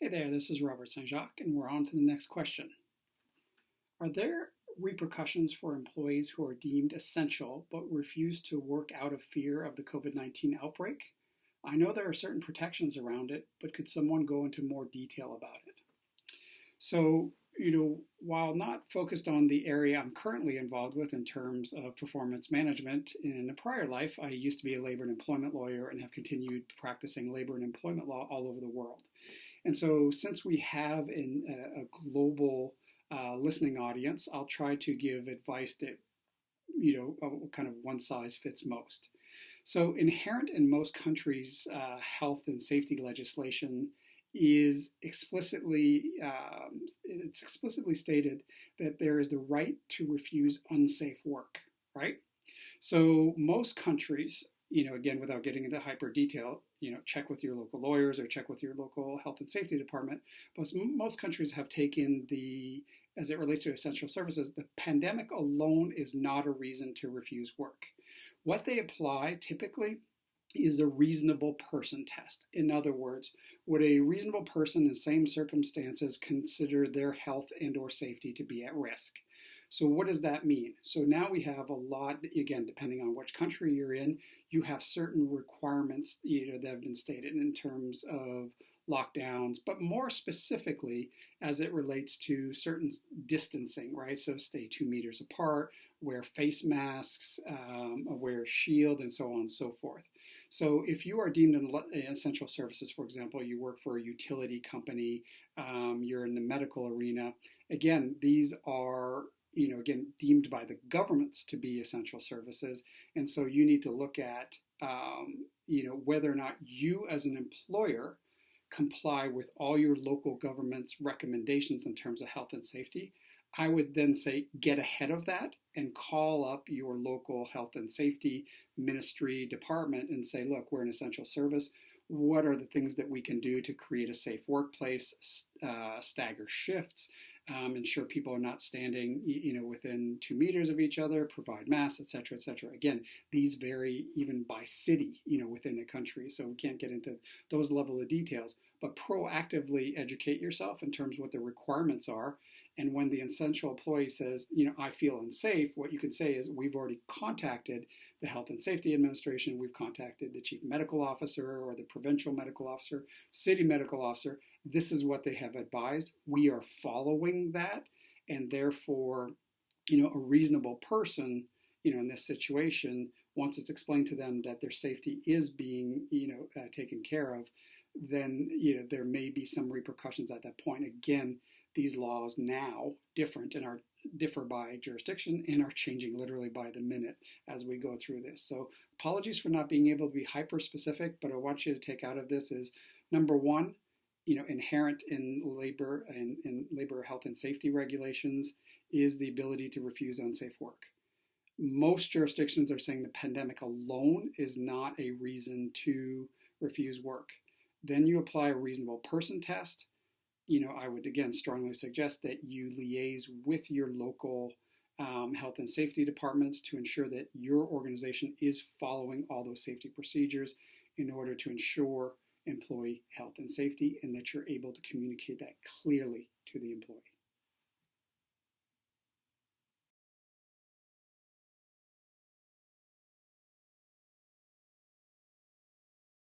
Hey there, this is Robert St-Jacques, and we're on to the next question. Are there repercussions for employees who are deemed essential but refuse to work out of fear of the COVID-19 outbreak? I know there are certain protections around it, but could someone go into more detail about it? So, while not focused on the area I'm currently involved with in terms of performance management, in a prior life, I used to be a labor and employment lawyer and have continued practicing labor and employment law all over the world. And so, since we have a global listening audience, I'll try to give advice that, kind of one size fits most. So, inherent in most countries' health and safety legislation is it's explicitly stated that there is the right to refuse unsafe work, right? So most countries, again, without getting into hyper detail, check with your local lawyers or check with your local health and safety department. But most countries have taken as it relates to essential services, the pandemic alone is not a reason to refuse work. What they apply typically is the reasonable person test. In other words, would a reasonable person in the same circumstances consider their health and or safety to be at risk? So what does that mean? So now we have a lot, again, depending on which country you're in, you have certain requirements that have been stated in terms of lockdowns, but more specifically as it relates to certain distancing, right? So stay 2 meters apart, wear face masks, wear a shield, and so on and so forth. So if you are deemed essential services, for example, you work for a utility company, you're in the medical arena, again, these are again, deemed by the governments to be essential services. And so you need to look at, whether or not you as an employer comply with all your local government's recommendations in terms of health and safety. I would then say get ahead of that and call up your local health and safety ministry department and say, look, we're an essential service. What are the things that we can do to create a safe workplace, stagger shifts, ensure people are not standing, within 2 meters of each other, provide masks, et cetera, et cetera. Again, these vary even by city, within the country. So we can't get into those level of details, but proactively educate yourself in terms of what the requirements are. And when the essential employee says, I feel unsafe, what you can say is we've already contacted the Health and Safety Administration, we've contacted the Chief Medical Officer or the Provincial Medical Officer, City Medical Officer. This is what they have advised. We are following that, and therefore, a reasonable person, in this situation, once it's explained to them that their safety is being, taken care of, then, there may be some repercussions at that point. Again, these laws now differ by jurisdiction and are changing literally by the minute as we go through this. So apologies for not being able to be hyper specific, but I want you to take out of this is number one, inherent in labor and in labor health and safety regulations is the ability to refuse unsafe work. Most jurisdictions are saying the pandemic alone is not a reason to refuse work. Then you apply a reasonable person test. I would again strongly suggest that you liaise with your local health and safety departments to ensure that your organization is following all those safety procedures in order to ensure employee health and safety and that you're able to communicate that clearly to the employee.